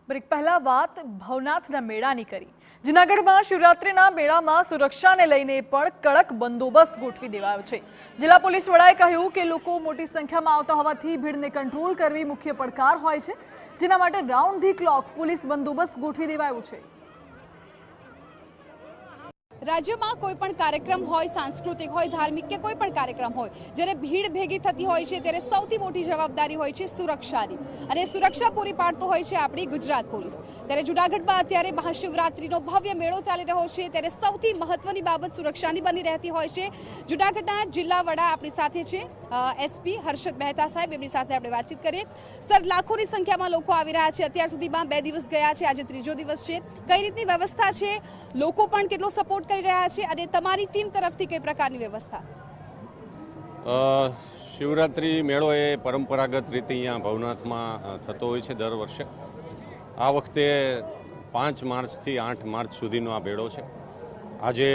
Break પહેલા વાત ભવનાથના મેળાની કરી। જૂનાગઢમાં શિવરાત્રીના મેળામાં સુરક્ષાને લઈને પણ કડક બંદોબસ્ત ગોઠવી દેવાયો છે। જિલ્લા પોલીસ વડાએ કહ્યું કે લોકો મોટી સંખ્યામાં આવતા હોવાથી ભીડને કંટ્રોલ કરવી મુખ્ય પડકાર હોય છે, જેના માટે રાઉન્ડ ધી ક્લોક પોલીસ બંદોબસ્ત ગોઠવી દેવાયો છે। રાજ્યમાં કોઈ પણ કાર્યક્રમ હોય, સાંસ્કૃતિક હોય, ધાર્મિક કે કોઈ પણ કાર્યક્રમ હોય, જ્યારે ભીડ ભેગી થતી હોય છે ત્યારે સૌથી મોટી જવાબદારી હોય છે સુરક્ષાની, અને સુરક્ષા પૂરી પાડતો હોય છે આપણી ગુજરાત પોલીસ। ત્યારે જૂનાગઢમાં અત્યારે મહાશિવરાત્રીનો ભવ્ય મેળો ચાલી રહ્યો છે, ત્યારે સૌથી મહત્વની બાબત સુરક્ષાની બની રહેતી હોય છે। જૂનાગઢના જિલ્લા વડા આપણી સાથે છે, એસપી હર્ષદ મહેતા સાહેબ, એમની સાથે આપણે વાતચીત કરીએ। સર, લાખોની સંખ્યામાં લોકો આવી રહ્યા છે, અત્યાર સુધીમાં 2 દિવસ ગયા છે, આજે ત્રીજો દિવસ છે, કઈ રીતની વ્યવસ્થા છે, લોકો પણ કેટલો સપોર્ટ કરી રહ્યા છે અને તમારી ટીમ તરફથી કઈ પ્રકારની વ્યવસ્થા? શિવરાત્રી મેળો એ પરંપરાગત રીતે અહીંયા ભવનાથમાં થતો હોય છે દર વર્ષે। આ વખતે 5 માર્ચથી 8 માર્ચ સુધીનો આ મેળો છે। આજે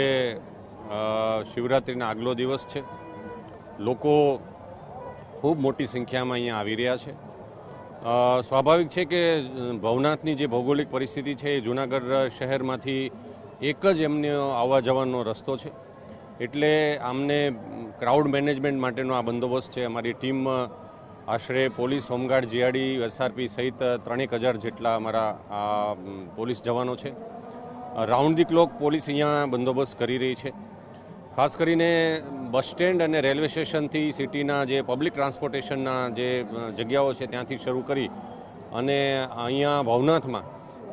શિવરાત્રીના આગલો દિવસ છે। લોકો ખૂબ મોટી સંખ્યામાં અહીંયા આવી રહ્યા છે। સ્વાભાવિક છે કે ભવનાથની જે ભૌગોલિક પરિસ્થિતિ છે એ જૂનાગઢ શહેરમાંથી એક જ એમને આવવા જવાનો રસ્તો છે, એટલે આમને ક્રાઉડ મેનેજમેન્ટ માટેનો આ બંદોબસ્ત છે। અમારી ટીમ આશરે પોલીસ, હોમગાર્ડ, જીઆરડી, એસઆરપી સહિત 3000 જેટલા અમારા પોલીસ જવાનો છે। રાઉન્ડ ધી ક્લોક પોલીસ અહીંયા બંદોબસ્ત કરી રહી છે। ખાસ કરીને બસ સ્ટેન્ડ અને રેલવે સ્ટેશનથી સિટીના જે પબ્લિક ટ્રાન્સપોર્ટેશનના જે જગ્યાઓ છે ત્યાંથી શરૂ કરી અને અહીંયા ભવનાથમાં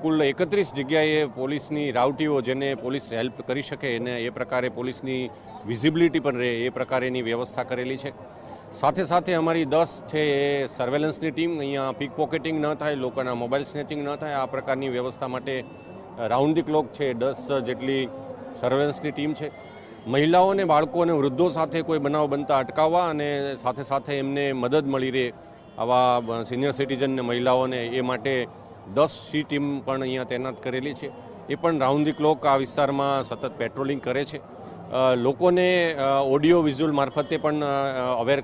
કુલ 31 જગ્યાએ પોલીસની રાવટીઓ, જેને પોલીસ હેલ્પ કરી શકે એને એ પ્રકારે પોલીસની વિઝિબિલિટી પણ રહે એ પ્રકારેની વ્યવસ્થા કરેલી છે। સાથે સાથે અમારી 10 છે એ સર્વેલન્સની ટીમ, અહીંયા પિક પોકેટિંગ ન થાય, લોકોના મોબાઈલ સ્નેચિંગ ન થાય, આ પ્રકારની વ્યવસ્થા માટે રાઉન્ડ ધી ક્લોક છે 10 જેટલી સર્વેલન્સની ટીમ છે। મહિલાઓને, બાળકો અને વૃદ્ધો સાથે કોઈ બનાવ બનતા અટકાવવા અને સાથે સાથે એમને મદદ મળી રહે આવા સિનિયર સિટીઝનને, મહિલાઓને, એ માટે 10 ટીમ પણ અહીંયા તૈનાત કરેલી છે। એ પણ રાઉન્ડ ધી ક્લોક આ વિસ્તારમાં સતત પેટ્રોલિંગ કરે છે। લોકોને ઓડિયો વિઝ્યુઅલ મારફતે પણ અવેર